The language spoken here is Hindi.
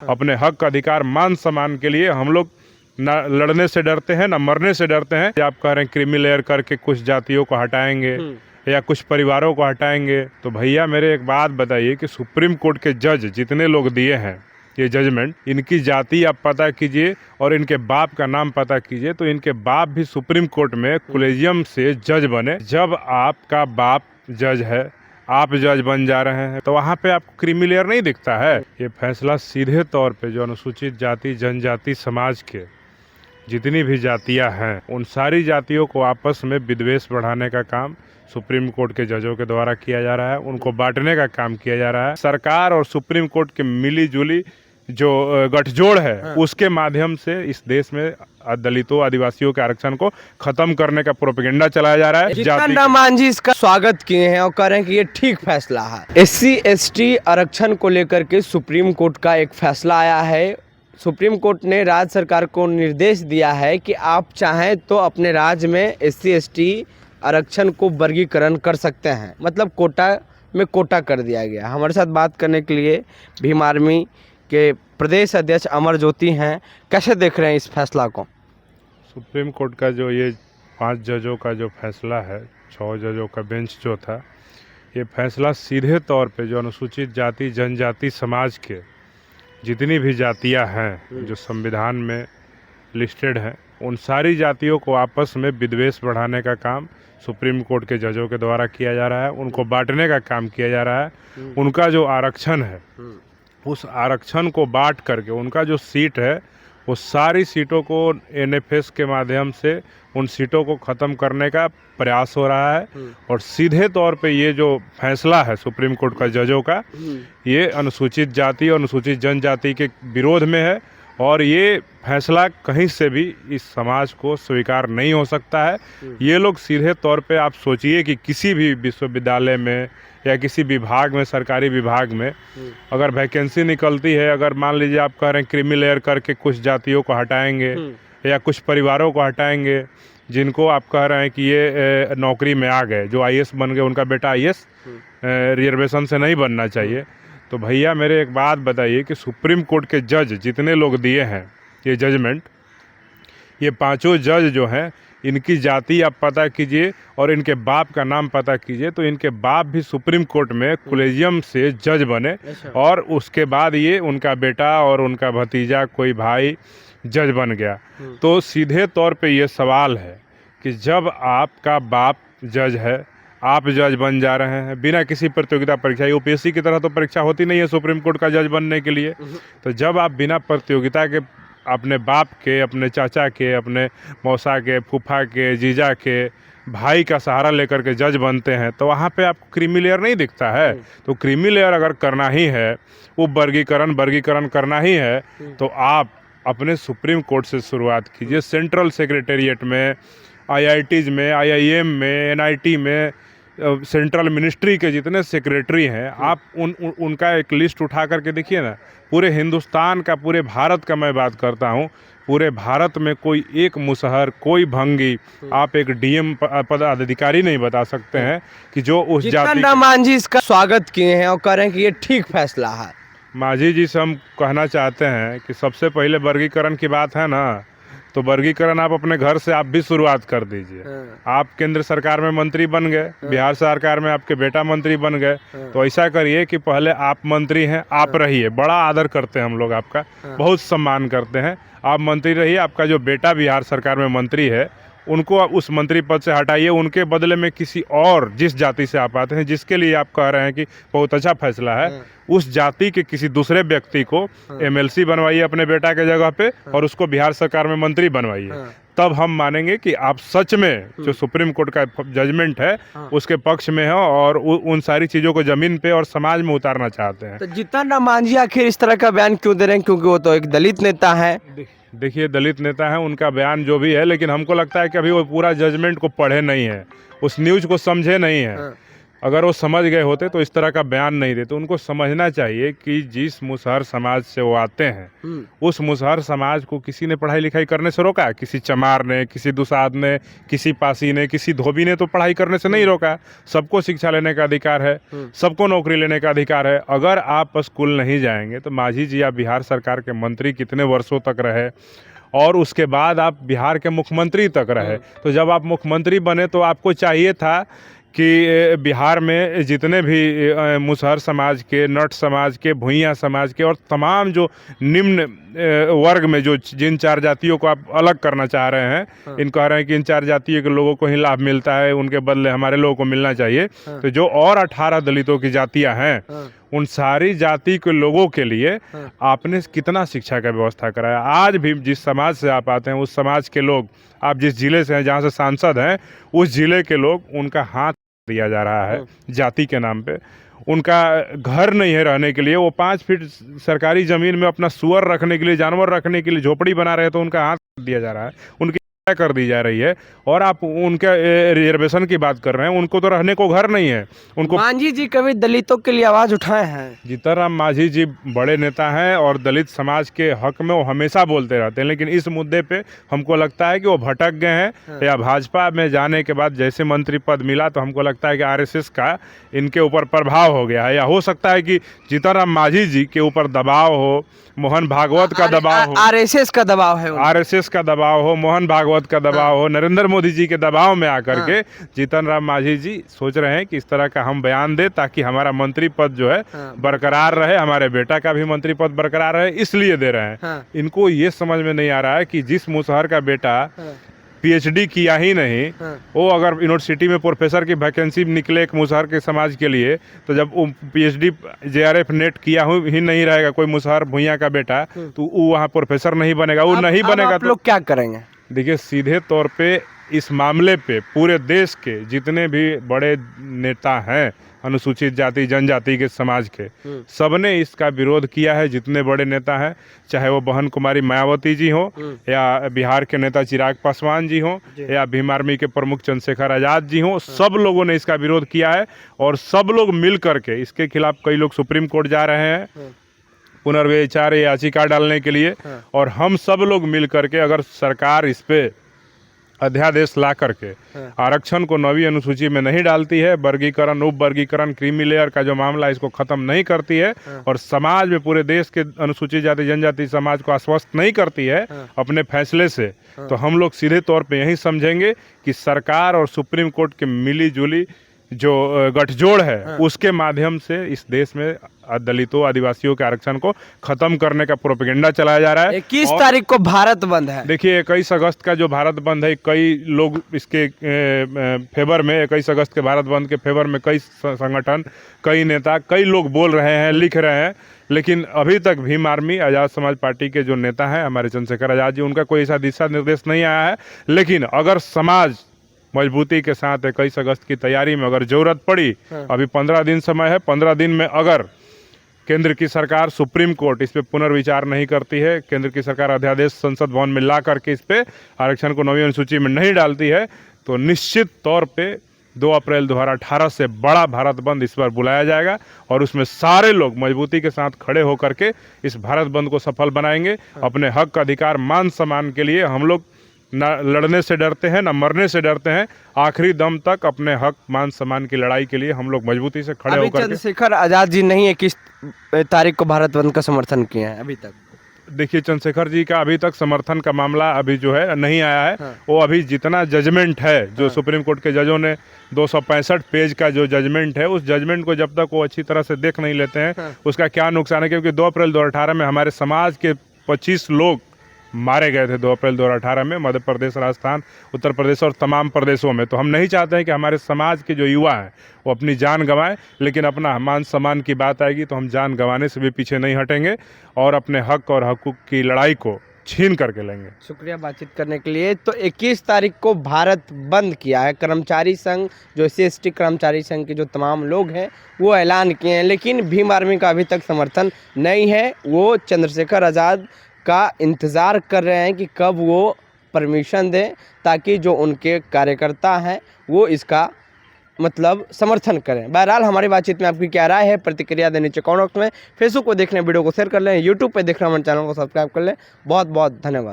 अपने हक अधिकार मान सम्मान के लिए हम लोग ना लड़ने से डरते हैं ना मरने से डरते हैं। आप कह रहे हैं क्रीमी लेयर करके कुछ जातियों को हटाएंगे या कुछ परिवारों को हटाएंगे, तो भैया मेरे एक बात बताइए कि सुप्रीम कोर्ट के जज जितने लोग दिए हैं ये जजमेंट, इनकी जाति आप पता कीजिए और इनके बाप का नाम पता कीजिए, तो इनके बाप भी सुप्रीम कोर्ट में कॉलेजियम से जज बने। जब आपका बाप जज है, आप जज बन जा रहे हैं, तो वहाँ पे आपको क्रीमी लेयर नहीं दिखता है। ये फैसला सीधे तौर पे जो अनुसूचित जाति जनजाति समाज के जितनी भी जातियां हैं उन सारी जातियों को आपस में विद्वेष बढ़ाने का काम सुप्रीम कोर्ट के जजों के द्वारा किया जा रहा है, उनको बांटने का काम किया जा रहा है। सरकार और सुप्रीम कोर्ट के मिली जुली जो गठजोड़ है उसके माध्यम से इस देश में दलितों आदिवासियों के आरक्षण को खत्म करने का प्रोपेगेंडा चलाया जा रहा है। जितना मान जी इसका स्वागत किए हैं और कह रहे हैं कि ये ठीक फैसला है। SC/ST आरक्षण को लेकर के सुप्रीम कोर्ट का एक फैसला आया है। सुप्रीम कोर्ट ने राज्य सरकार को निर्देश दिया है कि आप चाहें तो अपने राज्य में SC/ST आरक्षण को वर्गीकरण कर सकते हैं, मतलब कोटा में कोटा कर दिया गया। हमारे साथ बात करने के लिए भीम आर्मी के प्रदेश अध्यक्ष अमर ज्योति हैं। कैसे देख रहे हैं इस फैसला को? सुप्रीम कोर्ट का जो ये 5 जजों का जो फैसला है, 6 जजों का बेंच जो था, ये फैसला सीधे तौर पे जो अनुसूचित जाति जनजाति समाज के जितनी भी जातियां हैं जो संविधान में लिस्टेड हैं उन सारी जातियों को आपस में विद्वेष बढ़ाने का काम सुप्रीम कोर्ट के जजों के द्वारा किया जा रहा है, उनको बांटने का काम किया जा रहा है। उनका जो आरक्षण है उस आरक्षण को बांट करके उनका जो सीट है वो सारी सीटों को NFS के माध्यम से उन सीटों को ख़त्म करने का प्रयास हो रहा है। और सीधे तौर पे ये जो फैसला है सुप्रीम कोर्ट का जजों का, ये अनुसूचित जाति और अनुसूचित जनजाति के विरोध में है और ये फैसला कहीं से भी इस समाज को स्वीकार नहीं हो सकता है। ये लोग सीधे तौर पे आप सोचिए कि किसी भी विश्वविद्यालय में या किसी विभाग में, सरकारी विभाग में अगर वैकेंसी निकलती है, अगर मान लीजिए आप कह रहे हैं क्रीमी लेयर करके कुछ जातियों को हटाएंगे या कुछ परिवारों को हटाएंगे जिनको आप कह रहे हैं कि ये नौकरी में आ गए, जो IAS बन गए, उनका बेटा IAS रिजर्वेशन से नहीं बनना चाहिए, तो भैया मेरे एक बात बताइए कि सुप्रीम कोर्ट के जज जितने लोग दिए हैं ये जजमेंट, ये 5 जज जो हैं इनकी जाति आप पता कीजिए और इनके बाप का नाम पता कीजिए, तो इनके बाप भी सुप्रीम कोर्ट में कॉलेजियम से जज बने और उसके बाद ये उनका बेटा और उनका भतीजा कोई भाई जज बन गया। तो सीधे तौर पे ये सवाल है कि जब आपका बाप जज है, आप जज बन जा रहे हैं बिना किसी प्रतियोगिता परीक्षा, UPSC की तरह तो परीक्षा होती नहीं है सुप्रीम कोर्ट का जज बनने के लिए, तो जब आप बिना प्रतियोगिता के अपने बाप के, अपने चाचा के, अपने मौसा के, फूफा के, जीजा के, भाई का सहारा लेकर के जज बनते हैं, तो वहाँ पे आपको क्रीमी लेयर नहीं दिखता है। तो क्रीमी लेयर अगर करना ही है, वो वर्गीकरण करना ही है, तो आप अपने सुप्रीम कोर्ट से शुरुआत कीजिए। सेंट्रल सेक्रेटेरिएट में, IITs में, IIM में, NIT में, सेंट्रल मिनिस्ट्री के जितने सेक्रेटरी हैं, आप उनका एक लिस्ट उठा करके देखिए ना। पूरे हिंदुस्तान का, पूरे भारत का मैं बात करता हूँ, पूरे भारत में कोई एक मुसहर, कोई भंगी, आप एक DM पदाधिकारी नहीं बता सकते हैं कि जो उस जाति मान जी इसका स्वागत किए हैं और कह रहे हैं कि ये ठीक फैसला है। मांझी जी से हम कहना चाहते हैं कि सबसे पहले वर्गीकरण की बात है ना, तो वर्गीकरण आप अपने घर से आप भी शुरुआत कर दीजिए। आप केंद्र सरकार में मंत्री बन गए, बिहार सरकार में आपके बेटा मंत्री बन गए, तो ऐसा करिए कि पहले आप मंत्री हैं, आप रहिए। बड़ा आदर करते हैं हम लोग आपका, बहुत सम्मान करते हैं, आप मंत्री रहिए। आपका जो बेटा बिहार सरकार में मंत्री है उनको उस मंत्री पद से हटाइए, उनके बदले में किसी और, जिस जाति से आप आते हैं, जिसके लिए आप कह रहे हैं कि बहुत अच्छा फैसला है, उस जाति के किसी दूसरे व्यक्ति को MLC बनवाइए अपने बेटा के जगह पे और उसको बिहार सरकार में मंत्री बनवाइए। तब हम मानेंगे कि आप सच में जो सुप्रीम कोर्ट का जजमेंट है उसके पक्ष में हो और उन सारी चीज़ों को जमीन पे और समाज में उतारना चाहते हैं। तो जितना मांझी आखिर इस तरह का बयान क्यों दे रहे हैं? क्योंकि वो तो एक दलित नेता है। देखिए, दलित नेता है, उनका बयान जो भी है, लेकिन हमको लगता है कि अभी वो पूरा जजमेंट को पढ़े नहीं है, उस न्यूज़ को समझे नहीं है। अगर वो समझ गए होते तो इस तरह का बयान नहीं देते। उनको समझना चाहिए कि जिस मुसहर समाज से वो आते हैं उस मुसहर समाज को किसी ने पढ़ाई लिखाई करने से रोका? किसी चमार ने, किसी दुसाद ने, किसी पासी ने, किसी धोबी ने तो पढ़ाई करने से नहीं रोका। सबको शिक्षा लेने का अधिकार है, सबको नौकरी लेने का अधिकार है। अगर आप स्कूल नहीं जाएंगे तो मांझी जी आप बिहार सरकार के मंत्री कितने वर्षों तक रहे और उसके बाद आप बिहार के मुख्यमंत्री तक रहे। तो जब आप मुख्यमंत्री बने तो आपको चाहिए था कि बिहार में जितने भी मुसहर समाज के, नट समाज के, भुइयाँ समाज के और तमाम जो निम्न वर्ग में जो जिन चार जातियों को आप अलग करना चाह रहे हैं, इन कह रहे हैं कि इन चार जातियों के लोगों को ही लाभ मिलता है, उनके बदले हमारे लोगों को मिलना चाहिए। तो जो और 18 दलितों की जातियां हैं उन सारी जाति के लोगों के लिए आपने कितना शिक्षा का व्यवस्था कराया? आज भी जिस समाज से आप आते हैं उस समाज के लोग, आप जिस जिले से हैं, जहाँ से सांसद हैं, उस जिले के लोग, उनका हाथ दिया जा रहा है जाति के नाम पे। उनका घर नहीं है रहने के लिए, वो 5 फीट सरकारी जमीन में अपना सुअर रखने के लिए, जानवर रखने के लिए झोपड़ी बना रहे, तो उनका हाथ दिया जा रहा है, उनकी कर दी जा रही है। और आप उनके रिजर्वेशन की बात कर रहे हैं, उनको तो रहने को घर नहीं है। उनको मांझी जी कभी दलितों के लिए आवाज उठाए हैं? जीतन राम मांझी जी बड़े नेता हैं और दलित समाज के हक में वो हमेशा बोलते रहते हैं, लेकिन इस मुद्दे पे हमको लगता है कि वो भटक गए हैं। या भाजपा में जाने के बाद जैसे मंत्री पद मिला तो हमको लगता है कि आरएसएस का इनके ऊपर प्रभाव हो गया है, या हो सकता है कि जीतन राम मांझी जी के ऊपर दबाव हो, मोहन भागवत का दबाव हो, आरएसएस का दबाव है, आरएसएस का दबाव हो, मोहन भागवत का दबाव हो, नरेंद्र मोदी जी के दबाव में आकर के जीतन राम मांझी जी सोच रहे हैं कि इस तरह का हम बयान दे ताकि हमारा मंत्री पद जो है बरकरार रहे, हमारे बेटा का भी मंत्री पद बरकरार रहे, इसलिए दे रहे हैं। इनको ये समझ में नहीं आ रहा है कि जिस मुसहर का बेटा पीएचडी किया ही नहीं, वो अगर यूनिवर्सिटी में प्रोफेसर की वैकेंसी निकले एक मुसहर के समाज के लिए, तो जब वो पीएचडी जेआरएफ नेट किया ही नहीं रहेगा कोई मुसहर भुइयाँ का बेटा, तो वो वहाँ प्रोफेसर नहीं बनेगा, वो नहीं बनेगा। आप लोग क्या करेंगे? देखिए, सीधे तौर पे इस मामले पे पूरे देश के जितने भी बड़े नेता हैं अनुसूचित जाति जनजाति के समाज के, सबने इसका विरोध किया है। जितने बड़े नेता हैं, चाहे वो बहन कुमारी मायावती जी हो, या बिहार के नेता चिराग पासवान जी हो, या भीम आर्मी के प्रमुख चंद्रशेखर आजाद जी हो, सब लोगों ने इसका विरोध किया है। और सब लोग मिल करके इसके खिलाफ, कई लोग सुप्रीम कोर्ट जा रहे हैं पुनर्विचार याचिका डालने के लिए, और हम सब लोग मिल करके अगर सरकार इस पे अध्यादेश ला करके आरक्षण को 9वीं अनुसूची में नहीं डालती है, वर्गीकरण, उप वर्गीकरण, क्रीमी लेयर का जो मामला इसको खत्म नहीं करती है, और समाज में पूरे देश के अनुसूचित जाति जनजाति समाज को आश्वस्त नहीं करती है अपने फैसले से, तो हम लोग सीधे तौर पे यही समझेंगे कि सरकार और सुप्रीम कोर्ट के मिली जुली जो गठजोड़ है उसके माध्यम से इस देश में दलितों आदिवासियों के आरक्षण को खत्म करने का प्रोपेगेंडा चलाया जा रहा है। 21 तारीख को भारत बंद है। देखिए, 21 अगस्त का जो भारत बंद है, कई लोग इसके फेवर में, 21 अगस्त के भारत बंद के फेवर में कई संगठन, कई नेता, कई लोग बोल रहे हैं, लिख रहे हैं, लेकिन अभी तक भीम आर्मी आज़ाद समाज पार्टी के जो नेता हैं हमारे चंद्रशेखर आजाद जी, उनका कोई ऐसा दिशा निर्देश नहीं आया है। लेकिन अगर समाज मजबूती के साथ 21 अगस्त की तैयारी में अगर जरूरत पड़ी, अभी 15 दिन समय है, 15 दिन में अगर केंद्र की सरकार, सुप्रीम कोर्ट इस पे पुनर्विचार नहीं करती है, केंद्र की सरकार अध्यादेश संसद भवन में ला करके इस पे आरक्षण को 9वीं अनुसूची में नहीं डालती है, तो निश्चित तौर पे 2 अप्रैल 2018 से बड़ा भारत बंद इस बार बुलाया जाएगा, और उसमें सारे लोग मजबूती के साथ खड़े होकर के इस भारत बंद को सफल बनाएंगे। अपने हक, अधिकार, मान सम्मान के लिए हम लोग न लड़ने से डरते हैं, न मरने से डरते हैं। आखिरी दम तक अपने हक, मान सम्मान की लड़ाई के लिए हम लोग मजबूती से खड़े होकर। चंद्रशेखर आजाद जी नहीं 21 तारीख को भारत बंद का समर्थन किए हैं अभी तक? देखिए, चंद्रशेखर जी का अभी तक समर्थन का मामला अभी जो है नहीं आया है। वो अभी जितना जजमेंट है, जो सुप्रीम कोर्ट के जजों ने 265 पेज का जो जजमेंट है, उस जजमेंट को जब तक वो अच्छी तरह से देख नहीं लेते हैं उसका क्या नुकसान है। क्योंकि 2 अप्रैल 2018 में हमारे समाज के 25 लोग मारे गए थे 2 अप्रैल 2018 में, मध्य प्रदेश, राजस्थान, उत्तर प्रदेश और तमाम प्रदेशों में। तो हम नहीं चाहते हैं कि हमारे समाज के जो युवा हैं वो अपनी जान गंवाएं, लेकिन अपना मान सम्मान की बात आएगी तो हम जान गंवाने से भी पीछे नहीं हटेंगे और अपने हक और हकूक़ की लड़ाई को छीन करके लेंगे। शुक्रिया बातचीत करने के लिए। तो 21 तारीख को भारत बंद किया है कर्मचारी संघ, जो SC/ST कर्मचारी संघ के जो तमाम लोग हैं वो ऐलान किए हैं, लेकिन भीम आर्मी का अभी तक समर्थन नहीं है। वो चंद्रशेखर आज़ाद का इंतज़ार कर रहे हैं कि कब वो परमिशन दें, ताकि जो उनके कार्यकर्ता हैं वो इसका मतलब समर्थन करें। बहरहाल हमारी बातचीत में आपकी क्या राय है, प्रतिक्रिया देने नीचे कमेंट बॉक्स में। फेसबुक पर देख रहे हैं वीडियो को शेयर कर लें, यूट्यूब पर देख रहे हैं हमारे चैनल को सब्सक्राइब कर लें। बहुत बहुत धन्यवाद।